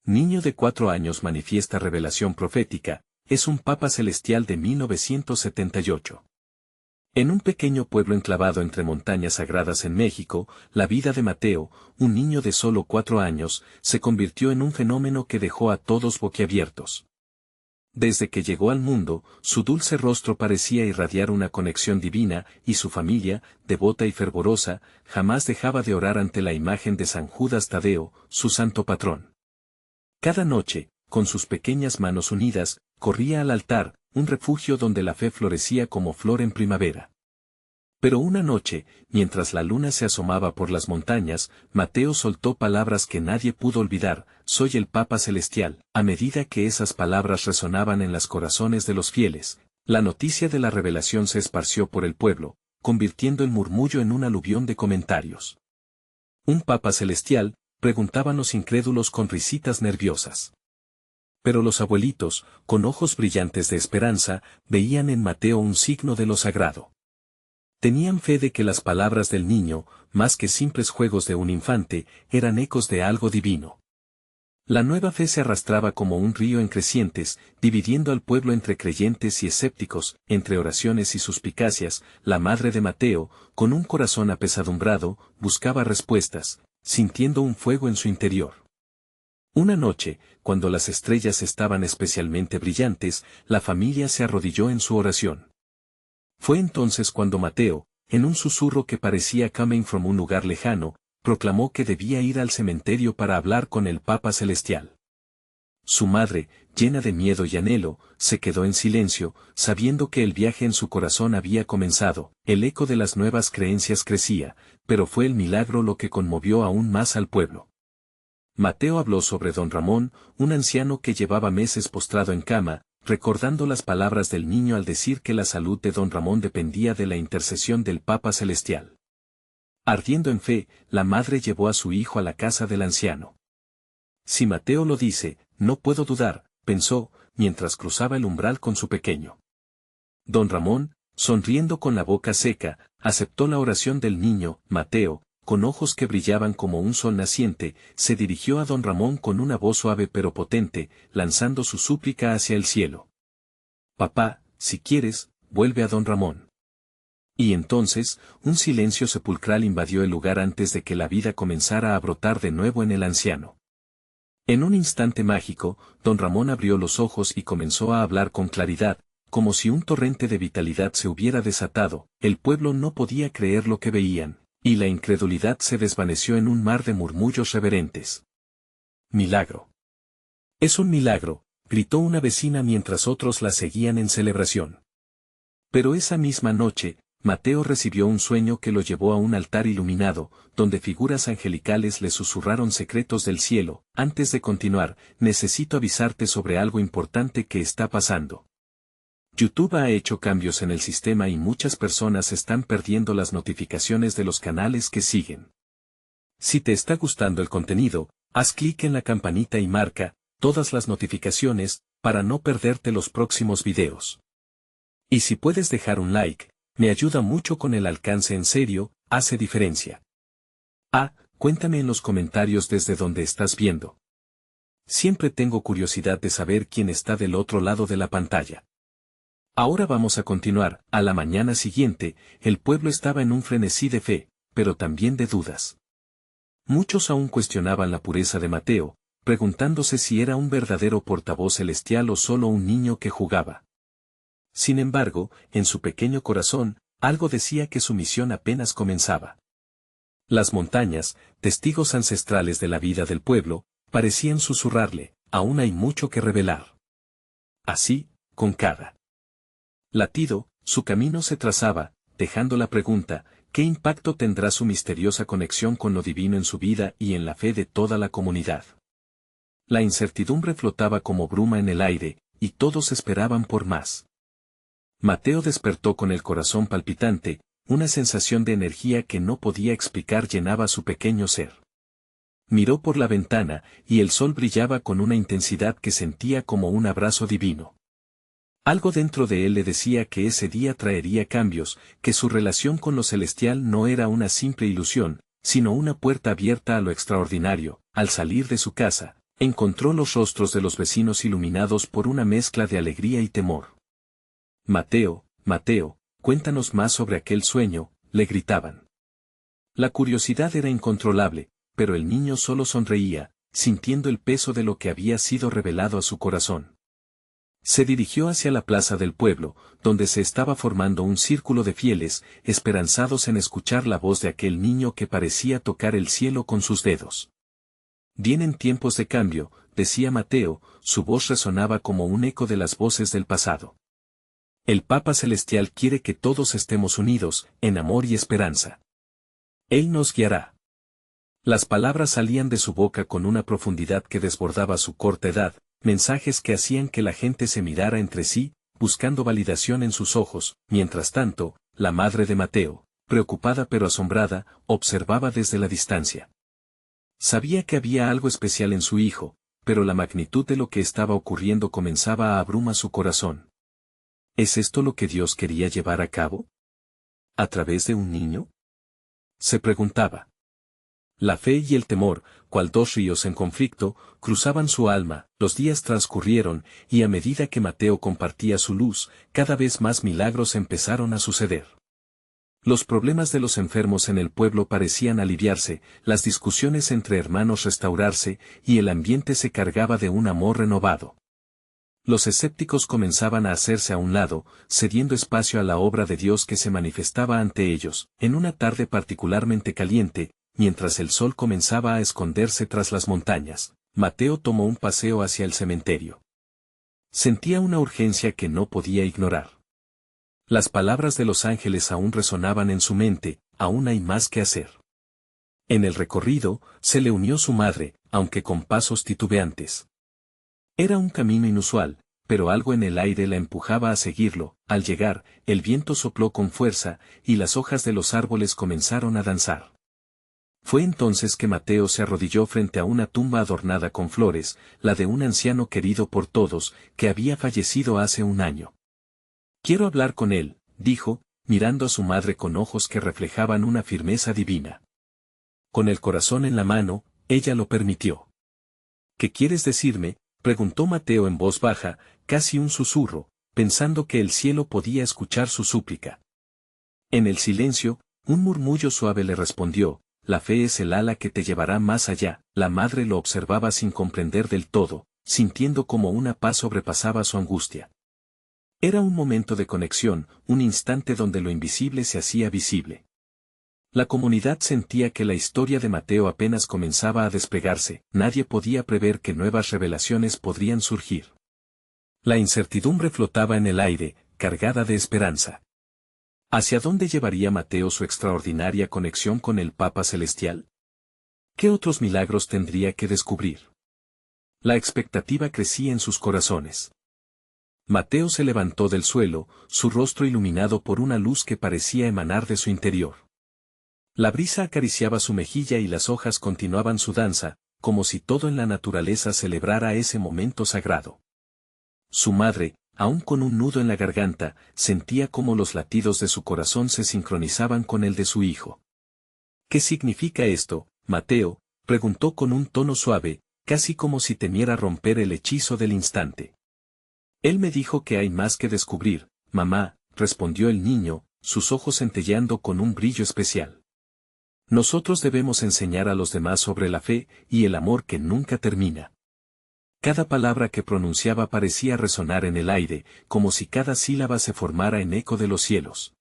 Niño de 4 años manifiesta revelación profética, es un Papa Celestial de 1978. En un pequeño pueblo enclavado entre montañas sagradas en México, la vida de Mateo, un niño de solo 4 años, se convirtió en un fenómeno que dejó a todos boquiabiertos. Desde que llegó al mundo, su dulce rostro parecía irradiar una conexión divina, y su familia, devota y fervorosa, jamás dejaba de orar ante la imagen de San Judas Tadeo, su santo patrón. Cada noche, con sus pequeñas manos unidas, corría al altar, un refugio donde la fe florecía como flor en primavera. Pero una noche, mientras la luna se asomaba por las montañas, Mateo soltó palabras que nadie pudo olvidar: soy el Papa Celestial. A medida que esas palabras resonaban en los corazones de los fieles, la noticia de la revelación se esparció por el pueblo, convirtiendo el murmullo en un aluvión de comentarios. ¿Un Papa Celestial?, preguntaban los incrédulos con risitas nerviosas. Pero los abuelitos, con ojos brillantes de esperanza, veían en Mateo un signo de lo sagrado. Tenían fe de que las palabras del niño, más que simples juegos de un infante, eran ecos de algo divino. La nueva fe se arrastraba como un río en crecientes, dividiendo al pueblo entre creyentes y escépticos, entre oraciones y suspicacias. La madre de Mateo, con un corazón apesadumbrado, buscaba respuestas, sintiendo un fuego en su interior. Una noche, cuando las estrellas estaban especialmente brillantes, la familia se arrodilló en su oración. Fue entonces cuando Mateo, en un susurro que parecía coming from un lugar lejano, proclamó que debía ir al cementerio para hablar con el Papa Celestial. Su madre, llena de miedo y anhelo, se quedó en silencio, sabiendo que el viaje en su corazón había comenzado. El eco de las nuevas creencias crecía, pero fue el milagro lo que conmovió aún más al pueblo. Mateo habló sobre don Ramón, un anciano que llevaba meses postrado en cama, recordando las palabras del niño al decir que la salud de don Ramón dependía de la intercesión del Papa Celestial. Ardiendo en fe, la madre llevó a su hijo a la casa del anciano. Si Mateo lo dice, no puedo dudar, pensó, mientras cruzaba el umbral con su pequeño. Don Ramón, sonriendo con la boca seca, aceptó la oración del niño. Mateo, con ojos que brillaban como un sol naciente, se dirigió a don Ramón con una voz suave pero potente, lanzando su súplica hacia el cielo. Papá, si quieres, vuelve a don Ramón. Y entonces, un silencio sepulcral invadió el lugar antes de que la vida comenzara a brotar de nuevo en el anciano. En un instante mágico, don Ramón abrió los ojos y comenzó a hablar con claridad, como si un torrente de vitalidad se hubiera desatado. El pueblo no podía creer lo que veían, y la incredulidad se desvaneció en un mar de murmullos reverentes. Milagro. Es un milagro, gritó una vecina mientras otros la seguían en celebración. Pero esa misma noche, Mateo recibió un sueño que lo llevó a un altar iluminado, donde figuras angelicales le susurraron secretos del cielo. Antes de continuar, necesito avisarte sobre algo importante que está pasando. YouTube ha hecho cambios en el sistema y muchas personas están perdiendo las notificaciones de los canales que siguen. Si te está gustando el contenido, haz clic en la campanita y marca todas las notificaciones para no perderte los próximos videos. Y si puedes dejar un like, me ayuda mucho con el alcance. En serio, hace diferencia. Cuéntame en los comentarios desde donde estás viendo. Siempre tengo curiosidad de saber quién está del otro lado de la pantalla. Ahora vamos a continuar. A la mañana siguiente, el pueblo estaba en un frenesí de fe, pero también de dudas. Muchos aún cuestionaban la pureza de Mateo, preguntándose si era un verdadero portavoz celestial o solo un niño que jugaba. Sin embargo, en su pequeño corazón, algo decía que su misión apenas comenzaba. Las montañas, testigos ancestrales de la vida del pueblo, parecían susurrarle: aún hay mucho que revelar. Así, con cada latido, su camino se trazaba, dejando la pregunta: ¿qué impacto tendrá su misteriosa conexión con lo divino en su vida y en la fe de toda la comunidad? La incertidumbre flotaba como bruma en el aire, y todos esperaban por más. Mateo despertó con el corazón palpitante, una sensación de energía que no podía explicar llenaba su pequeño ser. Miró por la ventana, y el sol brillaba con una intensidad que sentía como un abrazo divino. Algo dentro de él le decía que ese día traería cambios, que su relación con lo celestial no era una simple ilusión, sino una puerta abierta a lo extraordinario. Al salir de su casa, Encontró los rostros de los vecinos iluminados por una mezcla de alegría y temor. Mateo, Mateo, cuéntanos más sobre aquel sueño, le gritaban. La curiosidad era incontrolable, pero el niño solo sonreía, sintiendo el peso de lo que había sido revelado a su corazón. Se dirigió hacia la plaza del pueblo, donde se estaba formando un círculo de fieles, esperanzados en escuchar la voz de aquel niño que parecía tocar el cielo con sus dedos. Vienen tiempos de cambio, decía Mateo, su voz resonaba como un eco de las voces del pasado. El Papa Celestial quiere que todos estemos unidos, en amor y esperanza. Él nos guiará. Las palabras salían de su boca con una profundidad que desbordaba su corta edad, mensajes que hacían que la gente se mirara entre sí, buscando validación en sus ojos. Mientras tanto, la madre de Mateo, preocupada pero asombrada, observaba desde la distancia. Sabía que había algo especial en su hijo, pero la magnitud de lo que estaba ocurriendo comenzaba a abrumar su corazón. ¿Es esto lo que Dios quería llevar a cabo? ¿A través de un niño? Se preguntaba. La fe y el temor, cual dos ríos en conflicto, cruzaban su alma. Los días transcurrieron, y a medida que Mateo compartía su luz, cada vez más milagros empezaron a suceder. Los problemas de los enfermos en el pueblo parecían aliviarse, las discusiones entre hermanos restaurarse, y el ambiente se cargaba de un amor renovado. Los escépticos comenzaban a hacerse a un lado, cediendo espacio a la obra de Dios que se manifestaba ante ellos. En una tarde particularmente caliente, mientras el sol comenzaba a esconderse tras las montañas, Mateo tomó un paseo hacia el cementerio. Sentía una urgencia que no podía ignorar. Las palabras de los ángeles aún resonaban en su mente, aún hay más que hacer. En el recorrido, se le unió su madre, aunque con pasos titubeantes. Era un camino inusual, pero algo en el aire la empujaba a seguirlo. Al llegar, el viento sopló con fuerza, y las hojas de los árboles comenzaron a danzar. Fue entonces que Mateo se arrodilló frente a una tumba adornada con flores, la de un anciano querido por todos, que había fallecido hace un año. Quiero hablar con él, dijo, mirando a su madre con ojos que reflejaban una firmeza divina. Con el corazón en la mano, ella lo permitió. ¿Qué quieres decirme?, preguntó Mateo en voz baja, casi un susurro, pensando que el cielo podía escuchar su súplica. En el silencio, un murmullo suave le respondió, la fe es el ala que te llevará más allá. La madre lo observaba sin comprender del todo, sintiendo como una paz sobrepasaba su angustia. Era un momento de conexión, un instante donde lo invisible se hacía visible. La comunidad sentía que la historia de Mateo apenas comenzaba a desplegarse, nadie podía prever que nuevas revelaciones podrían surgir. La incertidumbre flotaba en el aire, cargada de esperanza. ¿Hacia dónde llevaría Mateo su extraordinaria conexión con el Papa Celestial? ¿Qué otros milagros tendría que descubrir? La expectativa crecía en sus corazones. Mateo se levantó del suelo, su rostro iluminado por una luz que parecía emanar de su interior. La brisa acariciaba su mejilla y las hojas continuaban su danza, como si todo en la naturaleza celebrara ese momento sagrado. Su madre, aún con un nudo en la garganta, sentía cómo los latidos de su corazón se sincronizaban con el de su hijo. ¿Qué significa esto, Mateo?, preguntó con un tono suave, casi como si temiera romper el hechizo del instante. Él me dijo que hay más que descubrir, mamá, respondió el niño, sus ojos centelleando con un brillo especial. Nosotros debemos enseñar a los demás sobre la fe y el amor que nunca termina. Cada palabra que pronunciaba parecía resonar en el aire, como si cada sílaba se formara en eco de los cielos.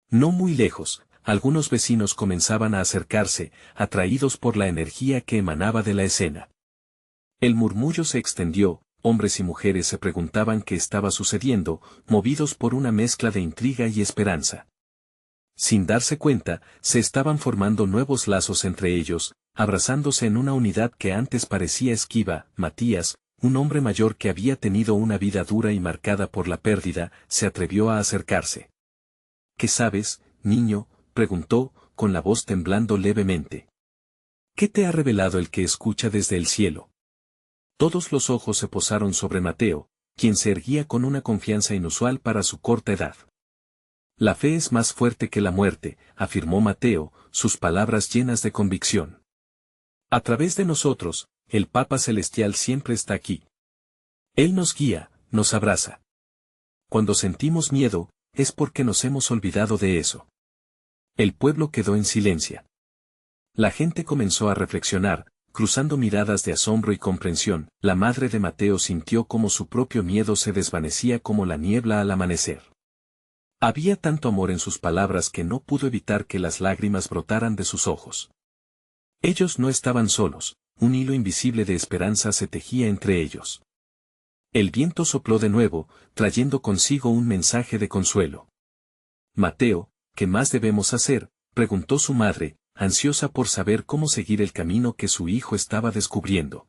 No muy lejos, algunos vecinos comenzaban a acercarse, atraídos por la energía que emanaba de la escena. El murmullo se extendió, hombres y mujeres se preguntaban qué estaba sucediendo, movidos por una mezcla de intriga y esperanza. Sin darse cuenta, se estaban formando nuevos lazos entre ellos, abrazándose en una unidad que antes parecía esquiva. Matías, un hombre mayor que había tenido una vida dura y marcada por la pérdida, se atrevió a acercarse. ¿Qué sabes, niño?, preguntó, con la voz temblando levemente. ¿Qué te ha revelado el que escucha desde el cielo? Todos los ojos se posaron sobre Mateo, quien se erguía con una confianza inusual para su corta edad. La fe es más fuerte que la muerte, afirmó Mateo, sus palabras llenas de convicción. A través de nosotros, el Papa Celestial siempre está aquí. Él nos guía, nos abraza. Cuando sentimos miedo, es porque nos hemos olvidado de eso. El pueblo quedó en silencio. La gente comenzó a reflexionar, cruzando miradas de asombro y comprensión. La madre de Mateo sintió como su propio miedo se desvanecía como la niebla al amanecer. Había tanto amor en sus palabras que no pudo evitar que las lágrimas brotaran de sus ojos. Ellos no estaban solos, un hilo invisible de esperanza se tejía entre ellos. El viento sopló de nuevo, trayendo consigo un mensaje de consuelo. Mateo, ¿qué más debemos hacer?, preguntó su madre, ansiosa por saber cómo seguir el camino que su hijo estaba descubriendo.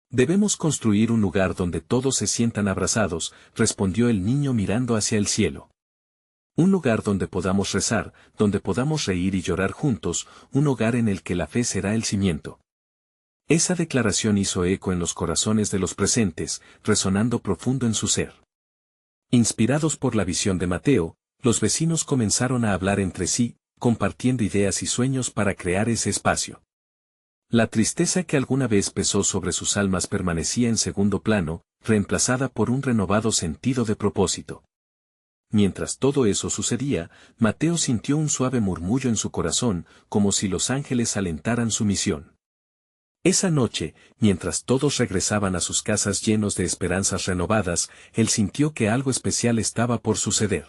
Debemos construir un lugar donde todos se sientan abrazados, respondió el niño mirando hacia el cielo. Un lugar donde podamos rezar, donde podamos reír y llorar juntos, un hogar en el que la fe será el cimiento. Esa declaración hizo eco en los corazones de los presentes, resonando profundo en su ser. Inspirados por la visión de Mateo, los vecinos comenzaron a hablar entre sí, compartiendo ideas y sueños para crear ese espacio. La tristeza que alguna vez pesó sobre sus almas permanecía en segundo plano, reemplazada por un renovado sentido de propósito. Mientras todo eso sucedía, Mateo sintió un suave murmullo en su corazón, como si los ángeles alentaran su misión. Esa noche, mientras todos regresaban a sus casas llenos de esperanzas renovadas, él sintió que algo especial estaba por suceder.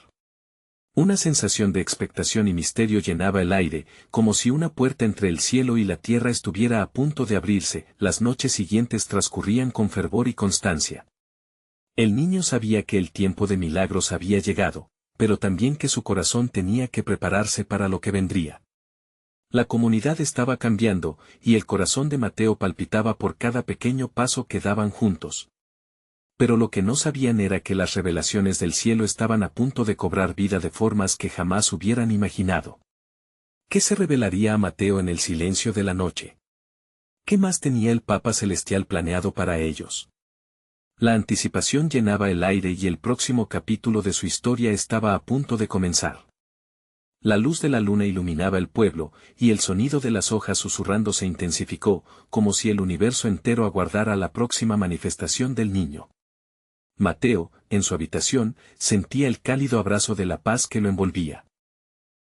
Una sensación de expectación y misterio llenaba el aire, como si una puerta entre el cielo y la tierra estuviera a punto de abrirse. Las noches siguientes transcurrían con fervor y constancia. El niño sabía que el tiempo de milagros había llegado, pero también que su corazón tenía que prepararse para lo que vendría. La comunidad estaba cambiando, y el corazón de Mateo palpitaba por cada pequeño paso que daban juntos. Pero lo que no sabían era que las revelaciones del cielo estaban a punto de cobrar vida de formas que jamás hubieran imaginado. ¿Qué se revelaría a Mateo en el silencio de la noche? ¿Qué más tenía el Papa Celestial planeado para ellos? La anticipación llenaba el aire y el próximo capítulo de su historia estaba a punto de comenzar. La luz de la luna iluminaba el pueblo, y el sonido de las hojas susurrando se intensificó, como si el universo entero aguardara la próxima manifestación del niño. Mateo, en su habitación, sentía el cálido abrazo de la paz que lo envolvía.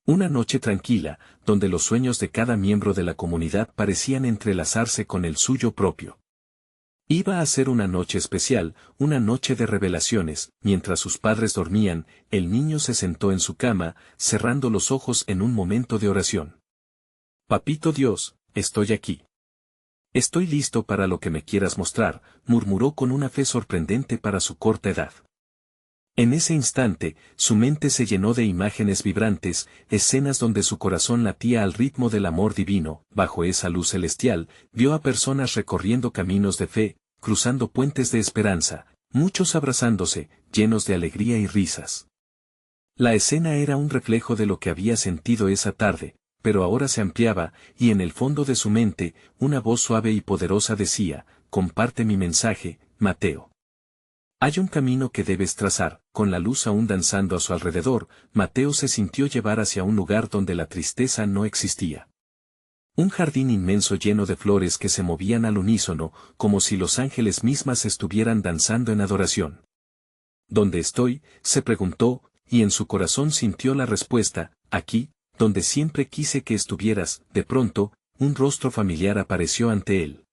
Una noche tranquila, donde los sueños de cada miembro de la comunidad parecían entrelazarse con el suyo propio. Iba a ser una noche especial, una noche de revelaciones. Mientras sus padres dormían, el niño se sentó en su cama, cerrando los ojos en un momento de oración. Papito Dios, estoy aquí. Estoy listo para lo que me quieras mostrar, murmuró con una fe sorprendente para su corta edad. En ese instante, su mente se llenó de imágenes vibrantes, escenas donde su corazón latía al ritmo del amor divino. Bajo esa luz celestial, vio a personas recorriendo caminos de fe, cruzando puentes de esperanza, muchos abrazándose, llenos de alegría y risas. La escena era un reflejo de lo que había sentido esa tarde, pero ahora se ampliaba, y en el fondo de su mente, una voz suave y poderosa decía: comparte mi mensaje, Mateo. Hay un camino que debes trazar. Con la luz aún danzando a su alrededor, Mateo se sintió llevar hacia un lugar donde la tristeza no existía. Un jardín inmenso lleno de flores que se movían al unísono, como si los ángeles mismas estuvieran danzando en adoración. ¿Dónde estoy?, se preguntó, y en su corazón sintió la respuesta: aquí, donde siempre quise que estuvieras. De pronto, un rostro familiar apareció ante él.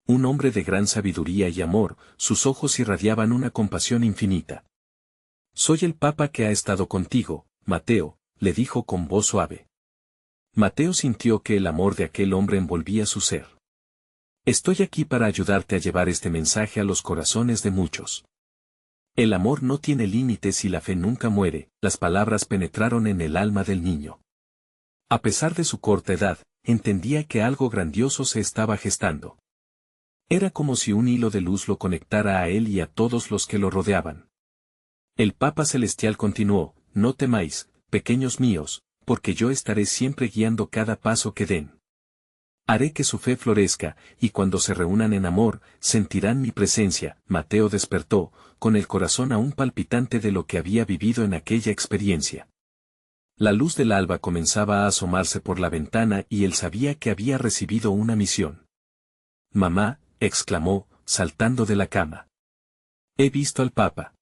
Un hombre de gran sabiduría y amor, sus ojos irradiaban una compasión infinita. Soy el Papa que ha estado contigo, Mateo, le dijo con voz suave. Mateo sintió que el amor de aquel hombre envolvía su ser. Estoy aquí para ayudarte a llevar este mensaje a los corazones de muchos. El amor no tiene límites y la fe nunca muere. Las palabras penetraron en el alma del niño. A pesar de su corta edad, entendía que algo grandioso se estaba gestando. Era como si un hilo de luz lo conectara a él y a todos los que lo rodeaban. El Papa Celestial continuó: no temáis, pequeños míos, porque yo estaré siempre guiando cada paso que den. Haré que su fe florezca, y cuando se reúnan en amor, sentirán mi presencia. Mateo despertó, con el corazón aún palpitante de lo que había vivido en aquella experiencia. La luz del alba comenzaba a asomarse por la ventana y él sabía que había recibido una misión. Mamá, exclamó, saltando de la cama. He visto al Papa.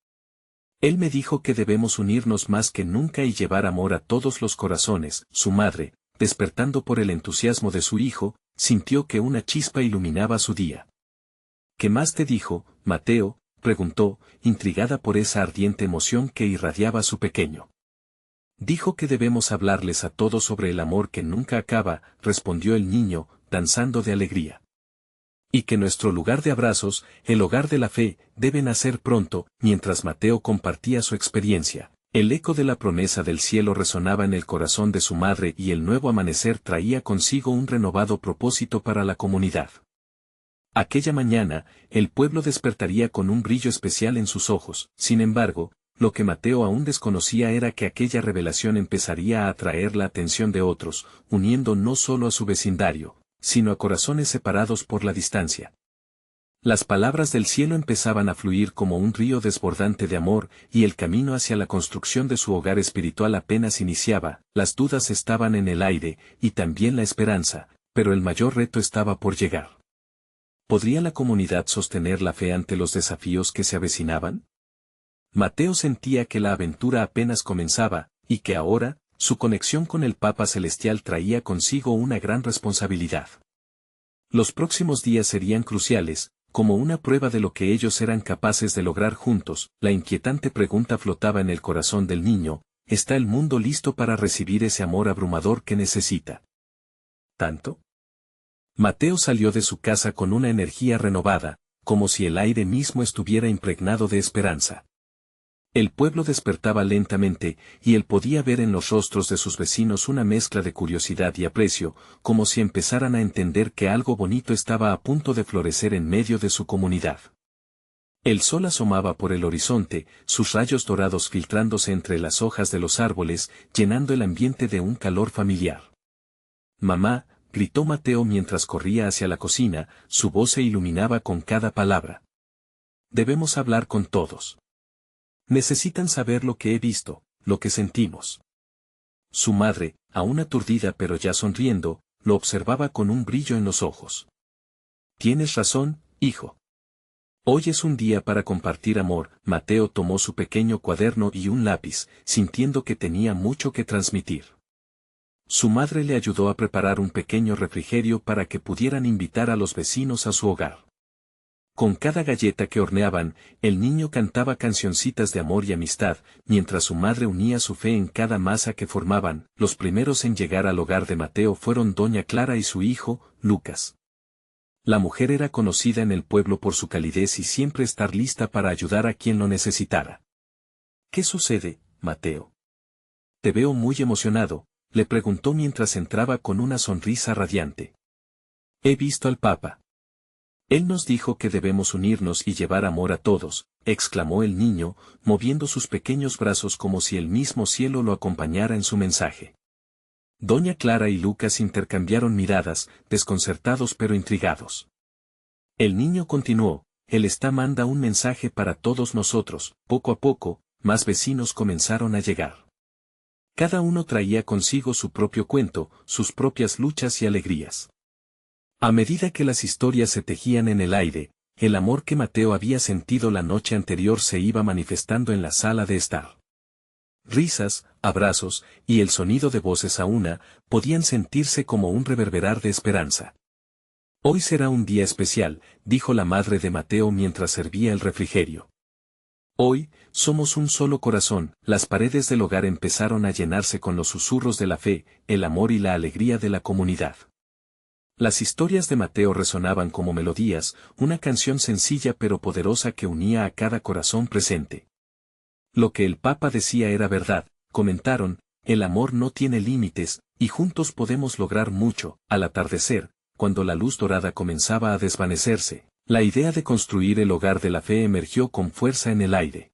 Él me dijo que debemos unirnos más que nunca y llevar amor a todos los corazones. Su madre, despertando por el entusiasmo de su hijo, sintió que una chispa iluminaba su día. ¿Qué más te dijo, Mateo?, preguntó, intrigada por esa ardiente emoción que irradiaba su pequeño. Dijo que debemos hablarles a todos sobre el amor que nunca acaba, respondió el niño, danzando de alegría. Y que nuestro lugar de abrazos, el hogar de la fe, debe nacer pronto. Mientras Mateo compartía su experiencia, el eco de la promesa del cielo resonaba en el corazón de su madre y el nuevo amanecer traía consigo un renovado propósito para la comunidad. Aquella mañana, el pueblo despertaría con un brillo especial en sus ojos. Sin embargo, lo que Mateo aún desconocía era que aquella revelación empezaría a atraer la atención de otros, uniendo no solo a su vecindario, sino a corazones separados por la distancia. Las palabras del cielo empezaban a fluir como un río desbordante de amor, y el camino hacia la construcción de su hogar espiritual apenas iniciaba. Las dudas estaban en el aire, y también la esperanza, pero el mayor reto estaba por llegar. ¿Podría la comunidad sostener la fe ante los desafíos que se avecinaban? Mateo sentía que la aventura apenas comenzaba, y que ahora, su conexión con el Papa Celestial traía consigo una gran responsabilidad. Los próximos días serían cruciales, como una prueba de lo que ellos eran capaces de lograr juntos. La inquietante pregunta flotaba en el corazón del niño: ¿está el mundo listo para recibir ese amor abrumador que necesita tanto? Mateo salió de su casa con una energía renovada, como si el aire mismo estuviera impregnado de esperanza. El pueblo despertaba lentamente, y él podía ver en los rostros de sus vecinos una mezcla de curiosidad y aprecio, como si empezaran a entender que algo bonito estaba a punto de florecer en medio de su comunidad. El sol asomaba por el horizonte, sus rayos dorados filtrándose entre las hojas de los árboles, llenando el ambiente de un calor familiar. «Mamá», gritó Mateo mientras corría hacia la cocina, su voz se iluminaba con cada palabra. «Debemos hablar con todos. Necesitan saber lo que he visto, lo que sentimos». Su madre, aún aturdida pero ya sonriendo, lo observaba con un brillo en los ojos. «Tienes razón, hijo. Hoy es un día para compartir amor». Mateo tomó su pequeño cuaderno y un lápiz, sintiendo que tenía mucho que transmitir. Su madre le ayudó a preparar un pequeño refrigerio para que pudieran invitar a los vecinos a su hogar. Con cada galleta que horneaban, el niño cantaba cancioncitas de amor y amistad, mientras su madre unía su fe en cada masa que formaban. Los primeros en llegar al hogar de Mateo fueron doña Clara y su hijo, Lucas. La mujer era conocida en el pueblo por su calidez y siempre estar lista para ayudar a quien lo necesitara. «¿Qué sucede, Mateo? Te veo muy emocionado», le preguntó mientras entraba con una sonrisa radiante. «He visto al Papa. Él nos dijo que debemos unirnos y llevar amor a todos», exclamó el niño, moviendo sus pequeños brazos como si el mismo cielo lo acompañara en su mensaje. Doña Clara y Lucas intercambiaron miradas, desconcertados pero intrigados. El niño continuó: «Él manda un mensaje para todos nosotros». Poco a poco, más vecinos comenzaron a llegar. Cada uno traía consigo su propio cuento, sus propias luchas y alegrías. A medida que las historias se tejían en el aire, el amor que Mateo había sentido la noche anterior se iba manifestando en la sala de estar. Risas, abrazos, y el sonido de voces a una, podían sentirse como un reverberar de esperanza. «Hoy será un día especial», dijo la madre de Mateo mientras servía el refrigerio. «Hoy, somos un solo corazón». Las paredes del hogar empezaron a llenarse con los susurros de la fe, el amor y la alegría de la comunidad. Las historias de Mateo resonaban como melodías, una canción sencilla pero poderosa que unía a cada corazón presente. «Lo que el Papa decía era verdad», comentaron, «el amor no tiene límites, y juntos podemos lograr mucho». Al atardecer, cuando la luz dorada comenzaba a desvanecerse, la idea de construir el hogar de la fe emergió con fuerza en el aire.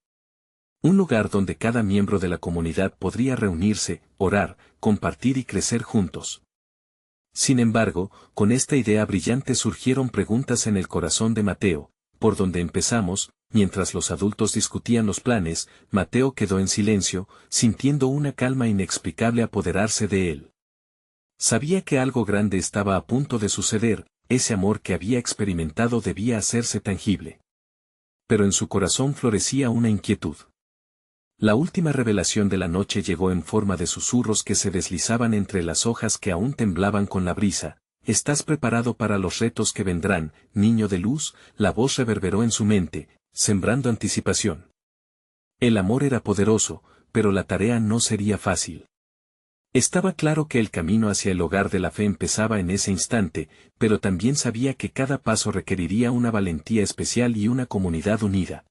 Un lugar donde cada miembro de la comunidad podría reunirse, orar, compartir y crecer juntos. Sin embargo, con esta idea brillante surgieron preguntas en el corazón de Mateo: ¿por dónde empezamos? Mientras los adultos discutían los planes, Mateo quedó en silencio, sintiendo una calma inexplicable apoderarse de él. Sabía que algo grande estaba a punto de suceder, ese amor que había experimentado debía hacerse tangible. Pero en su corazón florecía una inquietud. La última revelación de la noche llegó en forma de susurros que se deslizaban entre las hojas que aún temblaban con la brisa. ¿Estás preparado para los retos que vendrán, niño de luz? La voz reverberó en su mente, sembrando anticipación. El amor era poderoso, pero la tarea no sería fácil. Estaba claro que el camino hacia el hogar de la fe empezaba en ese instante, pero también sabía que cada paso requeriría una valentía especial y una comunidad unida.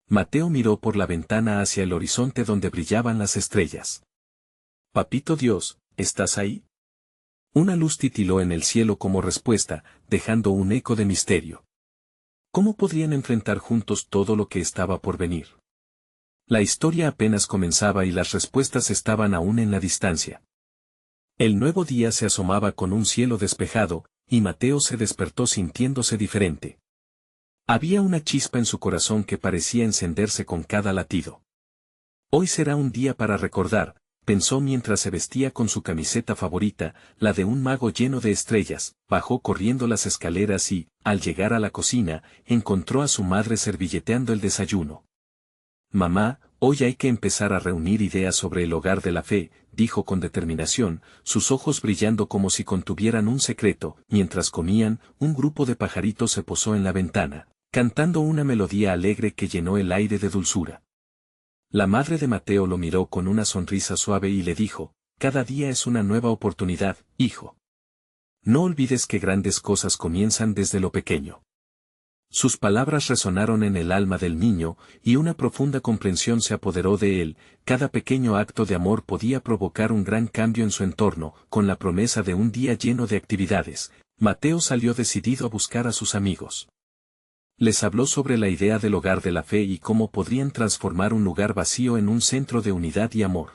Mateo miró por la ventana hacia el horizonte donde brillaban las estrellas. «Papito Dios, ¿estás ahí?». Una luz titiló en el cielo como respuesta, dejando un eco de misterio. ¿Cómo podrían enfrentar juntos todo lo que estaba por venir? La historia apenas comenzaba y las respuestas estaban aún en la distancia. El nuevo día se asomaba con un cielo despejado, y Mateo se despertó sintiéndose diferente. Había una chispa en su corazón que parecía encenderse con cada latido. Hoy será un día para recordar, pensó mientras se vestía con su camiseta favorita, la de un mago lleno de estrellas. Bajó corriendo las escaleras y, al llegar a la cocina, encontró a su madre servilleteando el desayuno. «Mamá, hoy hay que empezar a reunir ideas sobre el hogar de la fe», dijo con determinación, sus ojos brillando como si contuvieran un secreto. Mientras comían, un grupo de pajaritos se posó en la ventana, cantando una melodía alegre que llenó el aire de dulzura. La madre de Mateo lo miró con una sonrisa suave y le dijo: «Cada día es una nueva oportunidad, hijo. No olvides que grandes cosas comienzan desde lo pequeño». Sus palabras resonaron en el alma del niño, y una profunda comprensión se apoderó de él. Cada pequeño acto de amor podía provocar un gran cambio en su entorno. Con la promesa de un día lleno de actividades, Mateo salió decidido a buscar a sus amigos. Les habló sobre la idea del hogar de la fe y cómo podrían transformar un lugar vacío en un centro de unidad y amor.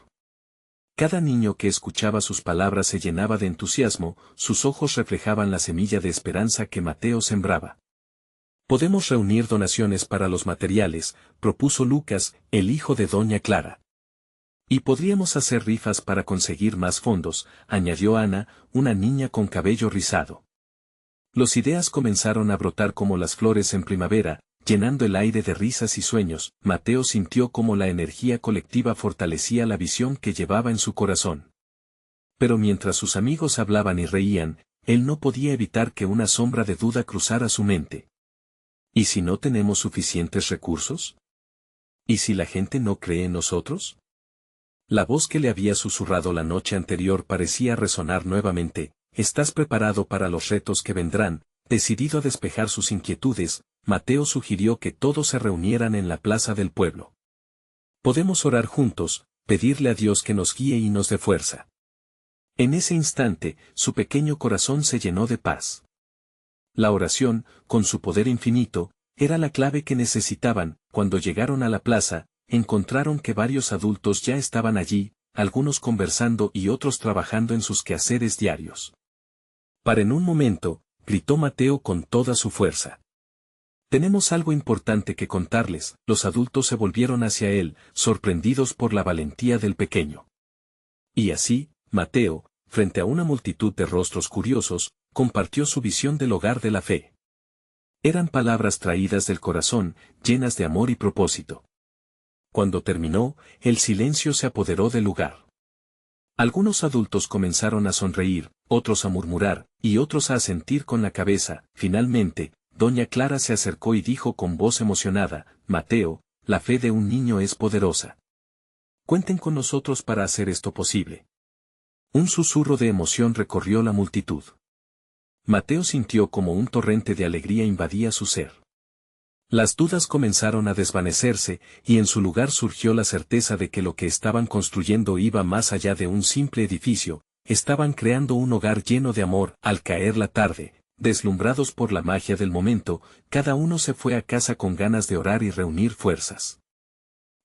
Cada niño que escuchaba sus palabras se llenaba de entusiasmo, sus ojos reflejaban la semilla de esperanza que Mateo sembraba. «Podemos reunir donaciones para los materiales», propuso Lucas, el hijo de doña Clara. «Y podríamos hacer rifas para conseguir más fondos», añadió Ana, una niña con cabello rizado. Las ideas comenzaron a brotar como las flores en primavera, llenando el aire de risas y sueños. Mateo sintió cómo la energía colectiva fortalecía la visión que llevaba en su corazón. Pero mientras sus amigos hablaban y reían, él no podía evitar que una sombra de duda cruzara su mente. ¿Y si no tenemos suficientes recursos? ¿Y si la gente no cree en nosotros? La voz que le había susurrado la noche anterior parecía resonar nuevamente. «¿Estás preparado para los retos que vendrán?». Decidido a despejar sus inquietudes, Mateo sugirió que todos se reunieran en la plaza del pueblo. «Podemos orar juntos, pedirle a Dios que nos guíe y nos dé fuerza». En ese instante, su pequeño corazón se llenó de paz. La oración, con su poder infinito, era la clave que necesitaban. Cuando llegaron a la plaza, encontraron que varios adultos ya estaban allí, algunos conversando y otros trabajando en sus quehaceres diarios. «Paren un momento», gritó Mateo con toda su fuerza. «Tenemos algo importante que contarles». Los adultos se volvieron hacia él, sorprendidos por la valentía del pequeño. Y así, Mateo, frente a una multitud de rostros curiosos, compartió su visión del hogar de la fe. Eran palabras traídas del corazón, llenas de amor y propósito. Cuando terminó, el silencio se apoderó del lugar. Algunos adultos comenzaron a sonreír, otros a murmurar, y otros a asentir con la cabeza. Finalmente, doña Clara se acercó y dijo con voz emocionada: «Mateo, la fe de un niño es poderosa. Cuenten con nosotros para hacer esto posible». Un susurro de emoción recorrió la multitud. Mateo sintió como un torrente de alegría invadía su ser. Las dudas comenzaron a desvanecerse, y en su lugar surgió la certeza de que lo que estaban construyendo iba más allá de un simple edificio. Estaban creando un hogar lleno de amor. Al caer la tarde, deslumbrados por la magia del momento, cada uno se fue a casa con ganas de orar y reunir fuerzas.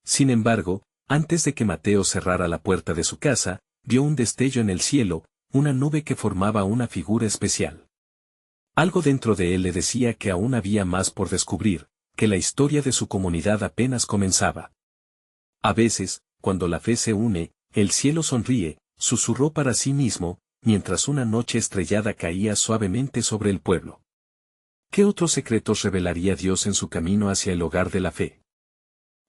Sin embargo, antes de que Mateo cerrara la puerta de su casa, vio un destello en el cielo, una nube que formaba una figura especial. Algo dentro de él le decía que aún había más por descubrir, que la historia de su comunidad apenas comenzaba. «A veces, cuando la fe se une, el cielo sonríe», susurró para sí mismo, mientras una noche estrellada caía suavemente sobre el pueblo. ¿Qué otros secretos revelaría Dios en su camino hacia el hogar de la fe?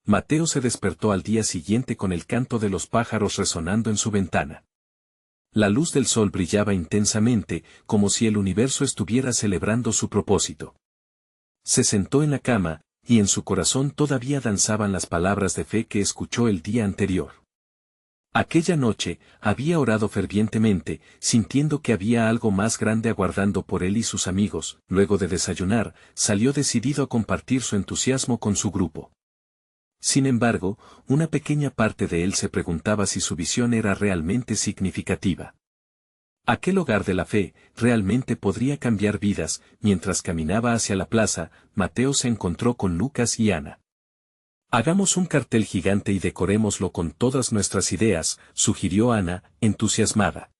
Mateo se despertó al día siguiente con el canto de los pájaros resonando en su ventana. La luz del sol brillaba intensamente, como si el universo estuviera celebrando su propósito. Se sentó en la cama, y en su corazón todavía danzaban las palabras de fe que escuchó el día anterior. Aquella noche, había orado fervientemente, sintiendo que había algo más grande aguardando por él y sus amigos. Luego de desayunar, salió decidido a compartir su entusiasmo con su grupo. Sin embargo, una pequeña parte de él se preguntaba si su visión era realmente significativa. Aquel hogar de la fe realmente podría cambiar vidas. Mientras caminaba hacia la plaza, Mateo se encontró con Lucas y Ana. Hagamos un cartel gigante y decorémoslo con todas nuestras ideas, sugirió Ana, entusiasmada.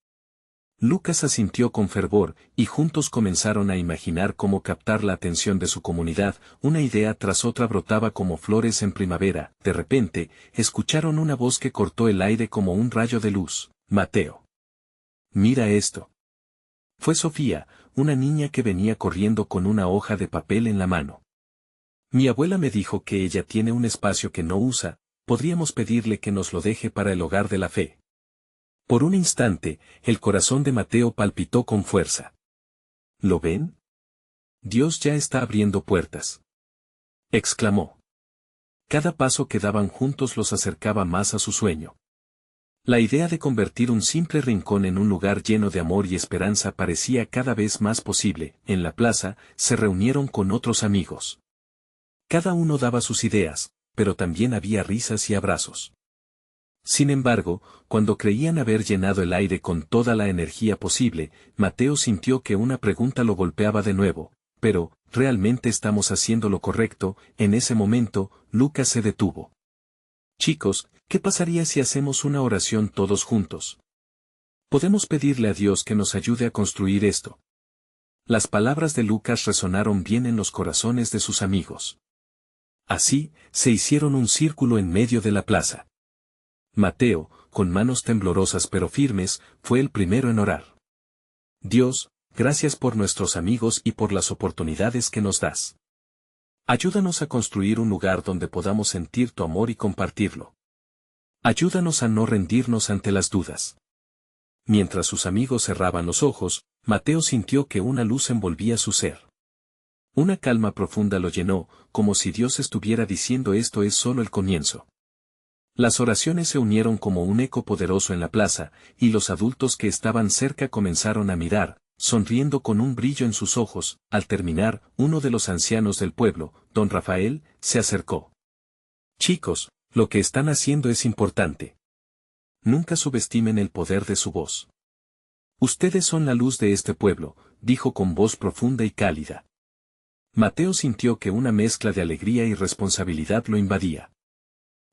Lucas asintió con fervor, y juntos comenzaron a imaginar cómo captar la atención de su comunidad. Una idea tras otra brotaba como flores en primavera. De repente, escucharon una voz que cortó el aire como un rayo de luz. Mateo. Mira esto. Fue Sofía, una niña que venía corriendo con una hoja de papel en la mano. Mi abuela me dijo que ella tiene un espacio que no usa, podríamos pedirle que nos lo deje para el hogar de la fe. Por un instante, el corazón de Mateo palpitó con fuerza. ¿Lo ven? Dios ya está abriendo puertas. Exclamó. Cada paso que daban juntos los acercaba más a su sueño. La idea de convertir un simple rincón en un lugar lleno de amor y esperanza parecía cada vez más posible. En la plaza, se reunieron con otros amigos. Cada uno daba sus ideas, pero también había risas y abrazos. Sin embargo, cuando creían haber llenado el aire con toda la energía posible, Mateo sintió que una pregunta lo golpeaba de nuevo. Pero, ¿realmente estamos haciendo lo correcto? En ese momento, Lucas se detuvo. Chicos, ¿qué pasaría si hacemos una oración todos juntos? Podemos pedirle a Dios que nos ayude a construir esto. Las palabras de Lucas resonaron bien en los corazones de sus amigos. Así, se hicieron un círculo en medio de la plaza. Mateo, con manos temblorosas pero firmes, fue el primero en orar. Dios, gracias por nuestros amigos y por las oportunidades que nos das. Ayúdanos a construir un lugar donde podamos sentir tu amor y compartirlo. Ayúdanos a no rendirnos ante las dudas. Mientras sus amigos cerraban los ojos, Mateo sintió que una luz envolvía su ser. Una calma profunda lo llenó, como si Dios estuviera diciendo esto es solo el comienzo. Las oraciones se unieron como un eco poderoso en la plaza, y los adultos que estaban cerca comenzaron a mirar, sonriendo con un brillo en sus ojos. Al terminar, uno de los ancianos del pueblo, don Rafael, se acercó. Chicos, lo que están haciendo es importante. Nunca subestimen el poder de su voz. Ustedes son la luz de este pueblo, dijo con voz profunda y cálida. Mateo sintió que una mezcla de alegría y responsabilidad lo invadía.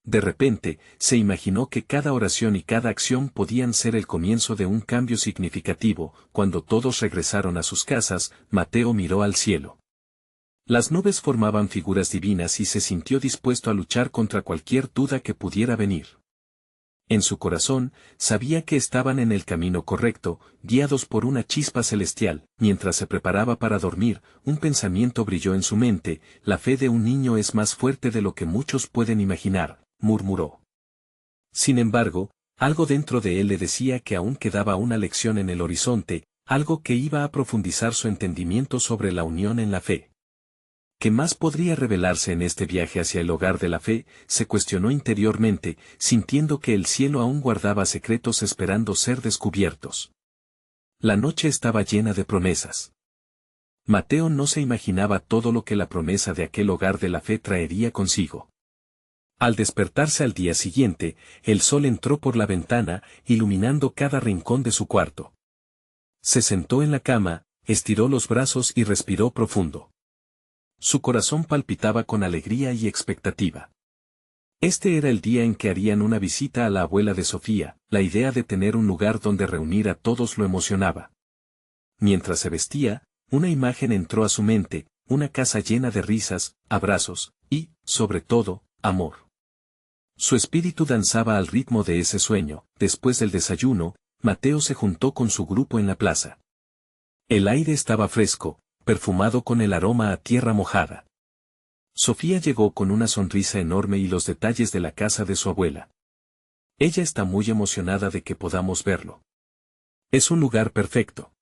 De repente, se imaginó que cada oración y cada acción podían ser el comienzo de un cambio significativo. Cuando todos regresaron a sus casas, Mateo miró al cielo. Las nubes formaban figuras divinas y se sintió dispuesto a luchar contra cualquier duda que pudiera venir. En su corazón, sabía que estaban en el camino correcto, guiados por una chispa celestial. Mientras se preparaba para dormir, un pensamiento brilló en su mente: la fe de un niño es más fuerte de lo que muchos pueden imaginar, murmuró. Sin embargo, algo dentro de él le decía que aún quedaba una lección en el horizonte, algo que iba a profundizar su entendimiento sobre la unión en la fe. ¿Qué más podría revelarse en este viaje hacia el hogar de la fe? Se cuestionó interiormente, sintiendo que el cielo aún guardaba secretos esperando ser descubiertos. La noche estaba llena de promesas. Mateo no se imaginaba todo lo que la promesa de aquel hogar de la fe traería consigo. Al despertarse al día siguiente, el sol entró por la ventana, iluminando cada rincón de su cuarto. Se sentó en la cama, estiró los brazos y respiró profundo. Su corazón palpitaba con alegría y expectativa. Este era el día en que harían una visita a la abuela de Sofía. La idea de tener un lugar donde reunir a todos lo emocionaba. Mientras se vestía, una imagen entró a su mente: una casa llena de risas, abrazos, y, sobre todo, amor. Su espíritu danzaba al ritmo de ese sueño. Después del desayuno, Mateo se juntó con su grupo en la plaza. El aire estaba fresco, perfumado con el aroma a tierra mojada. Sofía llegó con una sonrisa enorme y los detalles de la casa de su abuela. Ella está muy emocionada de que podamos verlo. Es un lugar perfecto,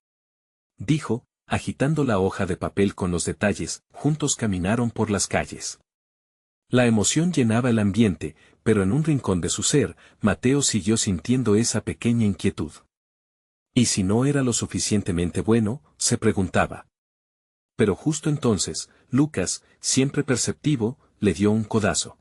dijo, agitando la hoja de papel con los detalles. Juntos caminaron por las calles. La emoción llenaba el ambiente, pero en un rincón de su ser, Mateo siguió sintiendo esa pequeña inquietud. ¿Y si no era lo suficientemente bueno?, se preguntaba. Pero justo entonces, Lucas, siempre perceptivo, le dio un codazo.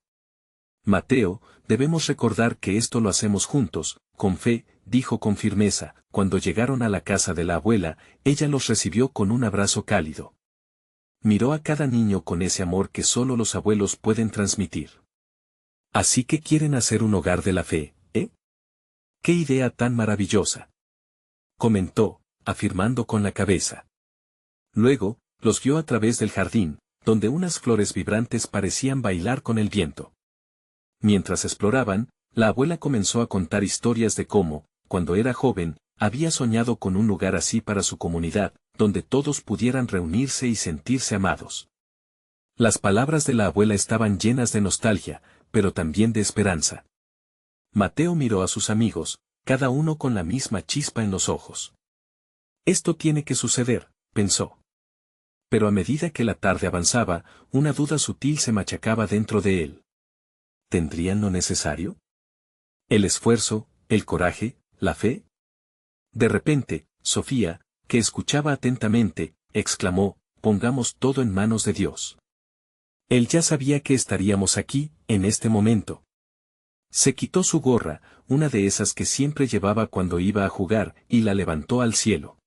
Mateo, debemos recordar que esto lo hacemos juntos, con fe, dijo con firmeza. Cuando llegaron a la casa de la abuela, ella los recibió con un abrazo cálido. Miró a cada niño con ese amor que solo los abuelos pueden transmitir. Así que quieren hacer un hogar de la fe, ¿eh? ¡Qué idea tan maravillosa!, comentó, afirmando con la cabeza. Luego, los guió a través del jardín, donde unas flores vibrantes parecían bailar con el viento. Mientras exploraban, la abuela comenzó a contar historias de cómo, cuando era joven, había soñado con un lugar así para su comunidad, donde todos pudieran reunirse y sentirse amados. Las palabras de la abuela estaban llenas de nostalgia, pero también de esperanza. Mateo miró a sus amigos, cada uno con la misma chispa en los ojos. Esto tiene que suceder, pensó. Pero a medida que la tarde avanzaba, una duda sutil se machacaba dentro de él. ¿Tendrían lo necesario? ¿El esfuerzo, el coraje, la fe? De repente, Sofía, que escuchaba atentamente, exclamó: pongamos todo en manos de Dios. Él ya sabía que estaríamos aquí, en este momento. Se quitó su gorra, una de esas que siempre llevaba cuando iba a jugar, y la levantó al cielo.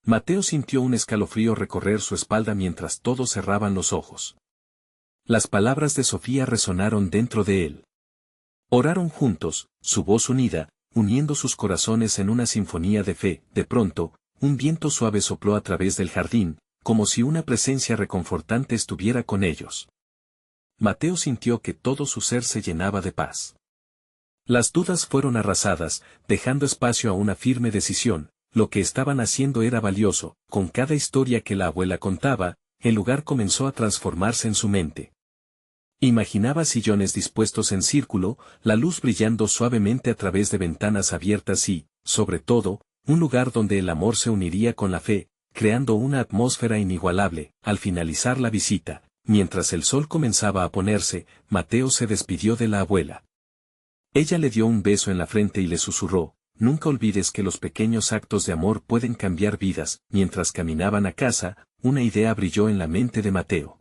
Mateo sintió un escalofrío recorrer su espalda mientras todos cerraban los ojos. Las palabras de Sofía resonaron dentro de él. Oraron juntos, su voz unida, uniendo sus corazones en una sinfonía de fe. De pronto, un viento suave sopló a través del jardín, como si una presencia reconfortante estuviera con ellos. Mateo sintió que todo su ser se llenaba de paz. Las dudas fueron arrasadas, dejando espacio a una firme decisión. Lo que estaban haciendo era valioso. Con cada historia que la abuela contaba, el lugar comenzó a transformarse en su mente. Imaginaba sillones dispuestos en círculo, la luz brillando suavemente a través de ventanas abiertas y, sobre todo, un lugar donde el amor se uniría con la fe, creando una atmósfera inigualable. Al finalizar la visita, mientras el sol comenzaba a ponerse, Mateo se despidió de la abuela. Ella le dio un beso en la frente y le susurró: nunca olvides que los pequeños actos de amor pueden cambiar vidas. Mientras caminaban a casa, una idea brilló en la mente de Mateo.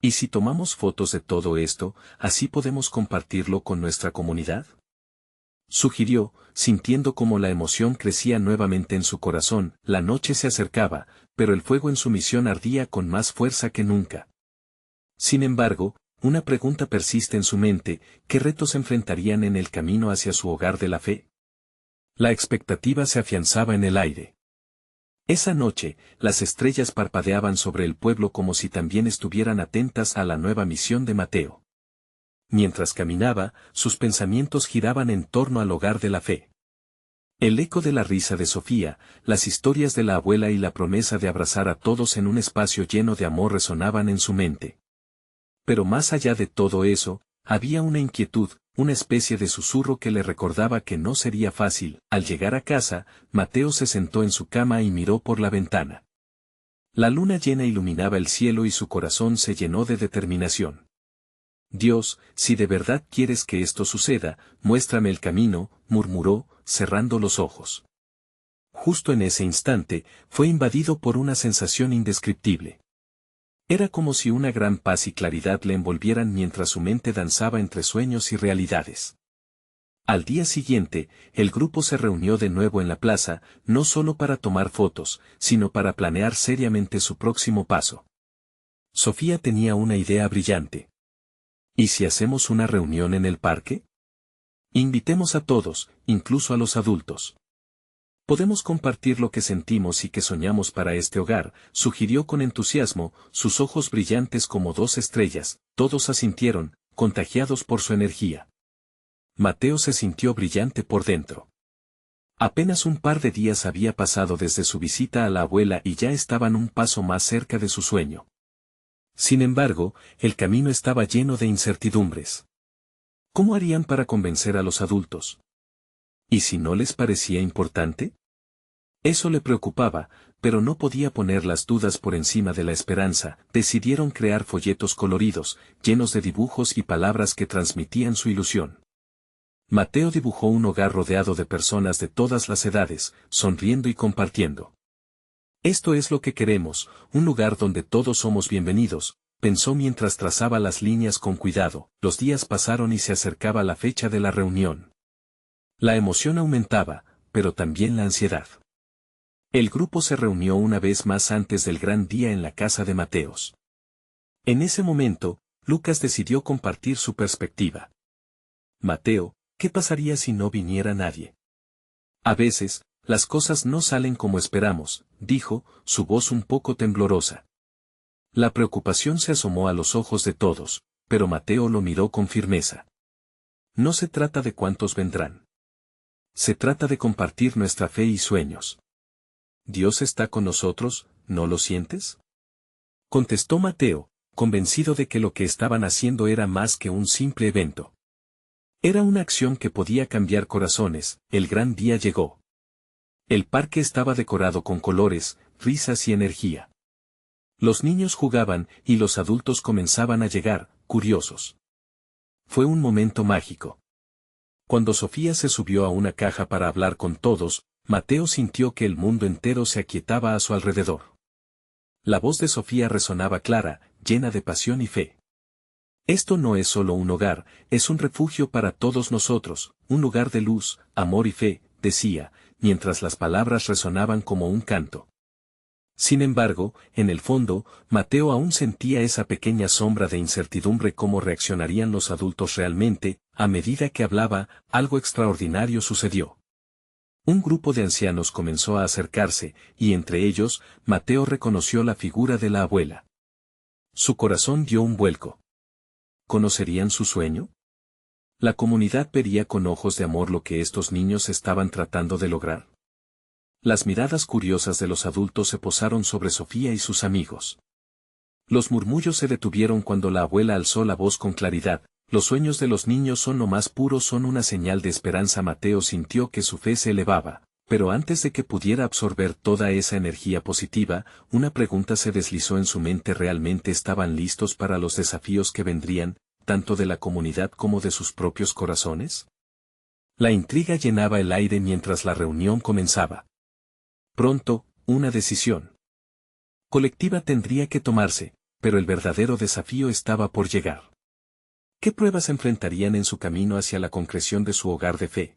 ¿Y si tomamos fotos de todo esto, así podemos compartirlo con nuestra comunidad?, sugirió, sintiendo cómo la emoción crecía nuevamente en su corazón. La noche se acercaba, pero el fuego en su misión ardía con más fuerza que nunca. Sin embargo, una pregunta persiste en su mente: ¿qué retos enfrentarían en el camino hacia su hogar de la fe? La expectativa se afianzaba en el aire. Esa noche, las estrellas parpadeaban sobre el pueblo como si también estuvieran atentas a la nueva misión de Mateo. Mientras caminaba, sus pensamientos giraban en torno al hogar de la fe. El eco de la risa de Sofía, las historias de la abuela y la promesa de abrazar a todos en un espacio lleno de amor resonaban en su mente. Pero más allá de todo eso, había una inquietud, una especie de susurro que le recordaba que no sería fácil. Al llegar a casa, Mateo se sentó en su cama y miró por la ventana. La luna llena iluminaba el cielo y su corazón se llenó de determinación. Dios, si de verdad quieres que esto suceda, muéstrame el camino, murmuró, cerrando los ojos. Justo en ese instante, fue invadido por una sensación indescriptible. Era como si una gran paz y claridad le envolvieran mientras su mente danzaba entre sueños y realidades. Al día siguiente, el grupo se reunió de nuevo en la plaza, no solo para tomar fotos, sino para planear seriamente su próximo paso. Sofía tenía una idea brillante. ¿Y si hacemos una reunión en el parque? Invitemos a todos, incluso a los adultos. Podemos compartir lo que sentimos y que soñamos para este hogar, sugirió con entusiasmo, sus ojos brillantes como dos estrellas. Todos asintieron, contagiados por su energía. Mateo se sintió brillante por dentro. Apenas un par de días había pasado desde su visita a la abuela y ya estaban un paso más cerca de su sueño. Sin embargo, el camino estaba lleno de incertidumbres. ¿Cómo harían para convencer a los adultos? ¿Y si no les parecía importante? Eso le preocupaba, pero no podía poner las dudas por encima de la esperanza. Decidieron crear folletos coloridos, llenos de dibujos y palabras que transmitían su ilusión. Mateo dibujó un hogar rodeado de personas de todas las edades, sonriendo y compartiendo. Esto es lo que queremos, un lugar donde todos somos bienvenidos, pensó mientras trazaba las líneas con cuidado. Los días pasaron y se acercaba la fecha de la reunión. La emoción aumentaba, pero también la ansiedad. El grupo se reunió una vez más antes del gran día en la casa de Mateos. En ese momento, Lucas decidió compartir su perspectiva. Mateo, ¿qué pasaría si no viniera nadie? A veces, las cosas no salen como esperamos, dijo, su voz un poco temblorosa. La preocupación se asomó a los ojos de todos, pero Mateo lo miró con firmeza. No se trata de cuántos vendrán. Se trata de compartir nuestra fe y sueños. Dios está con nosotros, ¿no lo sientes? Contestó Mateo, convencido de que lo que estaban haciendo era más que un simple evento. Era una acción que podía cambiar corazones. El gran día llegó. El parque estaba decorado con colores, risas y energía. Los niños jugaban y los adultos comenzaban a llegar, curiosos. Fue un momento mágico. Cuando Sofía se subió a una caja para hablar con todos, Mateo sintió que el mundo entero se aquietaba a su alrededor. La voz de Sofía resonaba clara, llena de pasión y fe. Esto no es solo un hogar, es un refugio para todos nosotros, un lugar de luz, amor y fe, decía, mientras las palabras resonaban como un canto. Sin embargo, en el fondo, Mateo aún sentía esa pequeña sombra de incertidumbre. ¿Cómo reaccionarían los adultos realmente? A medida que hablaba, algo extraordinario sucedió. Un grupo de ancianos comenzó a acercarse, y entre ellos, Mateo reconoció la figura de la abuela. Su corazón dio un vuelco. ¿Conocerían su sueño? La comunidad vería con ojos de amor lo que estos niños estaban tratando de lograr. Las miradas curiosas de los adultos se posaron sobre Sofía y sus amigos. Los murmullos se detuvieron cuando la abuela alzó la voz con claridad. Los sueños de los niños son lo más puro, son una señal de esperanza. Mateo sintió que su fe se elevaba, pero antes de que pudiera absorber toda esa energía positiva, una pregunta se deslizó en su mente. ¿Realmente estaban listos para los desafíos que vendrían, tanto de la comunidad como de sus propios corazones? La intriga llenaba el aire mientras la reunión comenzaba. Pronto, una decisión colectiva tendría que tomarse, pero el verdadero desafío estaba por llegar. ¿Qué pruebas enfrentarían en su camino hacia la concreción de su hogar de fe?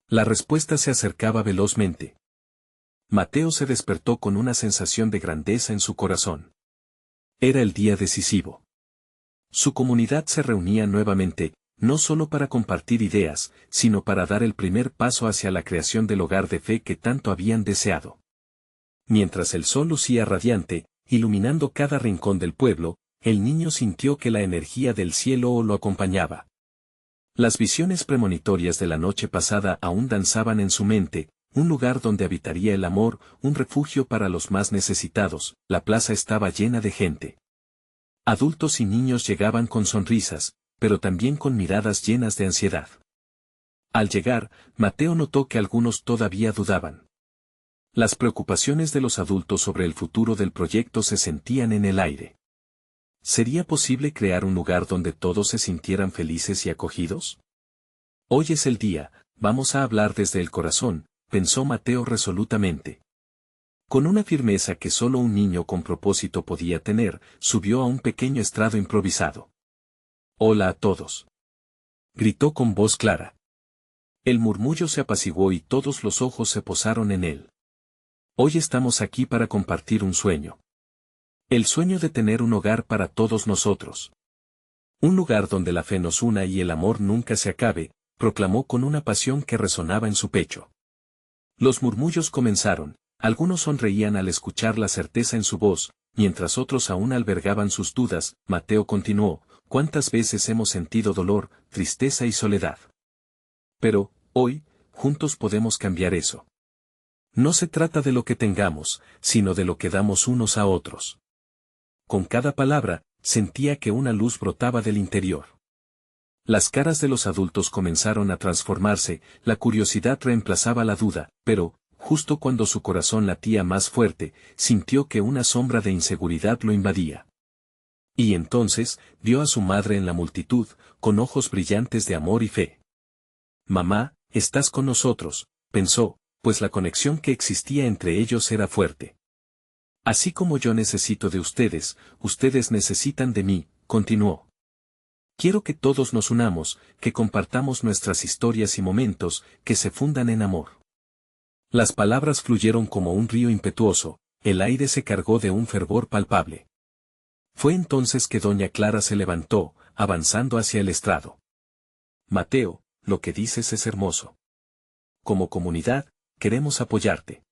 La respuesta se acercaba velozmente. Mateo se despertó con una sensación de grandeza en su corazón. Era el día decisivo. Su comunidad se reunía nuevamente, no solo para compartir ideas, sino para dar el primer paso hacia la creación del hogar de fe que tanto habían deseado. Mientras el sol lucía radiante, iluminando cada rincón del pueblo, el niño sintió que la energía del cielo lo acompañaba. Las visiones premonitorias de la noche pasada aún danzaban en su mente, un lugar donde habitaría el amor, un refugio para los más necesitados. La plaza estaba llena de gente. Adultos y niños llegaban con sonrisas, pero también con miradas llenas de ansiedad. Al llegar, Mateo notó que algunos todavía dudaban. Las preocupaciones de los adultos sobre el futuro del proyecto se sentían en el aire. ¿Sería posible crear un lugar donde todos se sintieran felices y acogidos? Hoy es el día, vamos a hablar desde el corazón, pensó Mateo resolutamente. Con una firmeza que solo un niño con propósito podía tener, subió a un pequeño estrado improvisado. «Hola a todos», gritó con voz clara. El murmullo se apaciguó y todos los ojos se posaron en él. Hoy estamos aquí para compartir un sueño. El sueño de tener un hogar para todos nosotros. Un lugar donde la fe nos una y el amor nunca se acabe, proclamó con una pasión que resonaba en su pecho. Los murmullos comenzaron, algunos sonreían al escuchar la certeza en su voz, mientras otros aún albergaban sus dudas. Mateo continuó, ¿cuántas veces hemos sentido dolor, tristeza y soledad? Pero, hoy, juntos podemos cambiar eso. No se trata de lo que tengamos, sino de lo que damos unos a otros. Con cada palabra, sentía que una luz brotaba del interior. Las caras de los adultos comenzaron a transformarse, la curiosidad reemplazaba la duda, pero, justo cuando su corazón latía más fuerte, sintió que una sombra de inseguridad lo invadía. Y entonces, vio a su madre en la multitud, con ojos brillantes de amor y fe. «Mamá, estás con nosotros», pensó, pues la conexión que existía entre ellos era fuerte. «Así como yo necesito de ustedes, ustedes necesitan de mí», continuó. «Quiero que todos nos unamos, que compartamos nuestras historias y momentos, que se fundan en amor». Las palabras fluyeron como un río impetuoso, el aire se cargó de un fervor palpable. Fue entonces que doña Clara se levantó, avanzando hacia el estrado. «Mateo, lo que dices es hermoso. Como comunidad, queremos apoyarte.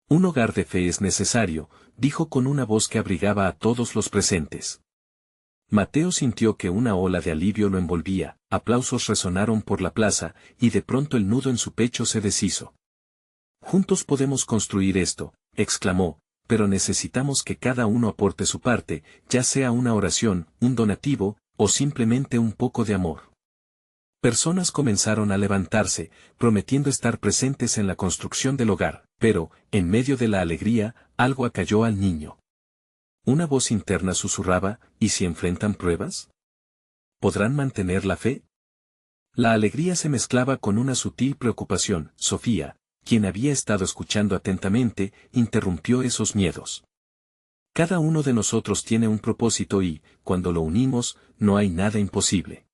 Un hogar de fe es necesario», dijo con una voz que abrigaba a todos los presentes. Mateo sintió que una ola de alivio lo envolvía, aplausos resonaron por la plaza, y de pronto el nudo en su pecho se deshizo. «Juntos podemos construir esto», exclamó, «pero necesitamos que cada uno aporte su parte, ya sea una oración, un donativo, o simplemente un poco de amor». Personas comenzaron a levantarse, prometiendo estar presentes en la construcción del hogar, pero, en medio de la alegría, algo acalló al niño. Una voz interna susurraba, ¿y si enfrentan pruebas? ¿Podrán mantener la fe? La alegría se mezclaba con una sutil preocupación. Sofía, quien había estado escuchando atentamente, interrumpió esos miedos. Cada uno de nosotros tiene un propósito y, cuando lo unimos, no hay nada imposible.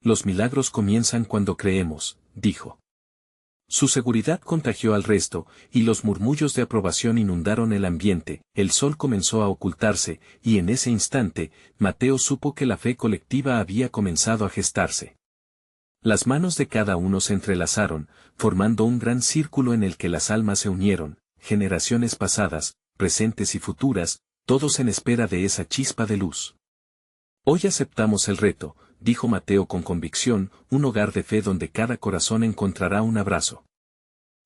Los milagros comienzan cuando creemos, dijo. Su seguridad contagió al resto, y los murmullos de aprobación inundaron el ambiente, el sol comenzó a ocultarse, y en ese instante, Mateo supo que la fe colectiva había comenzado a gestarse. Las manos de cada uno se entrelazaron, formando un gran círculo en el que las almas se unieron, generaciones pasadas, presentes y futuras, todos en espera de esa chispa de luz. «Hoy aceptamos el reto», dijo Mateo con convicción, «un hogar de fe donde cada corazón encontrará un abrazo».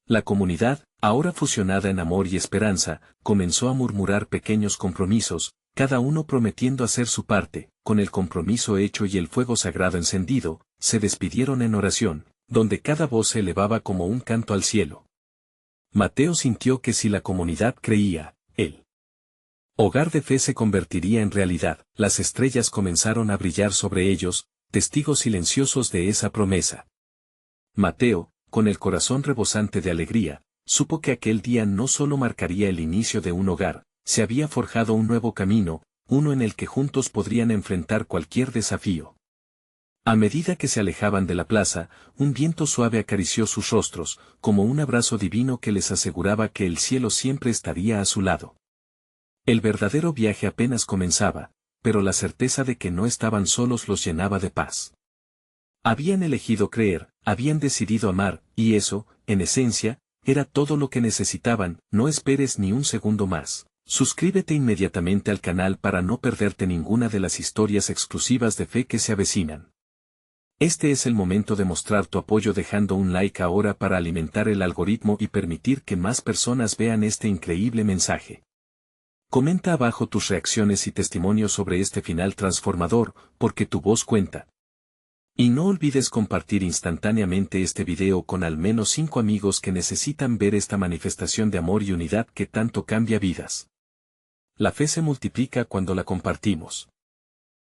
La comunidad, ahora fusionada en amor y esperanza, comenzó a murmurar pequeños compromisos, cada uno prometiendo hacer su parte. Con el compromiso hecho y el fuego sagrado encendido, se despidieron en oración, donde cada voz se elevaba como un canto al cielo. Mateo sintió que si la comunidad creía, el hogar de fe se convertiría en realidad. Las estrellas comenzaron a brillar sobre ellos, testigos silenciosos de esa promesa. Mateo, con el corazón rebosante de alegría, supo que aquel día no solo marcaría el inicio de un hogar, se había forjado un nuevo camino, uno en el que juntos podrían enfrentar cualquier desafío. A medida que se alejaban de la plaza, un viento suave acarició sus rostros, como un abrazo divino que les aseguraba que el cielo siempre estaría a su lado. El verdadero viaje apenas comenzaba, pero la certeza de que no estaban solos los llenaba de paz. Habían elegido creer, habían decidido amar, y eso, en esencia, era todo lo que necesitaban. No esperes ni un segundo más. Suscríbete inmediatamente al canal para no perderte ninguna de las historias exclusivas de fe que se avecinan. Este es el momento de mostrar tu apoyo dejando un like ahora para alimentar el algoritmo y permitir que más personas vean este increíble mensaje. Comenta abajo tus reacciones y testimonios sobre este final transformador, porque tu voz cuenta. Y no olvides compartir instantáneamente este video con al menos 5 amigos que necesitan ver esta manifestación de amor y unidad que tanto cambia vidas. La fe se multiplica cuando la compartimos.